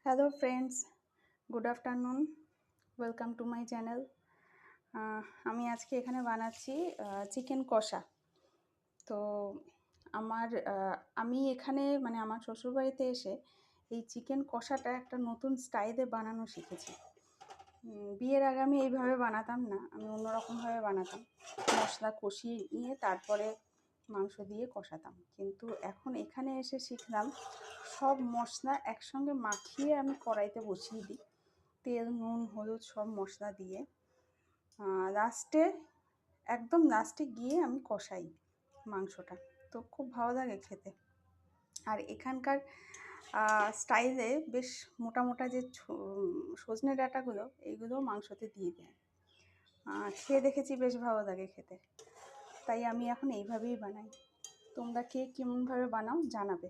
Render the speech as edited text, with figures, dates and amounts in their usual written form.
Hello friends, good afternoon. Welcome to my channel. আমি আজকে এখানে বানাচ্ছি চিকেন কষা। তো আমি এখানে মানে আমার শ্বশুরবাড়িতে এসে এই চিকেন কষাটা একটা নতুন স্টাইলে বানানো শিখেছি। বিয়ের আগে আমি এইভাবে বানাতাম না, আমি অন্যরকমভাবে বানাতাম। মশলা কষিয়ে নিয়ে তারপরে মাংস দিয়ে কষাতাম, কিন্তু এখন এখানে এসে শিখলাম সব মশলা একসঙ্গে মাখিয়ে আমি কড়াইতে বসিয়ে দিই, তেল নুন হলুদ সব মশলা দিয়ে একদম লাস্টে গিয়ে আমি কষাই মাংসটা। তো খুব ভালো লাগে খেতে। আর এখানকার স্টাইলে বেশ মোটা মোটা যে সজনে ডাঁটাগুলো, এইগুলো মাংসতে দিয়ে দেয়। খেয়ে দেখেছি, বেশ ভালো লাগে খেতে। তাই আমি এখন এইভাবেই বানাই। তোমরা কে কেমনভাবে বানাও জানাবে।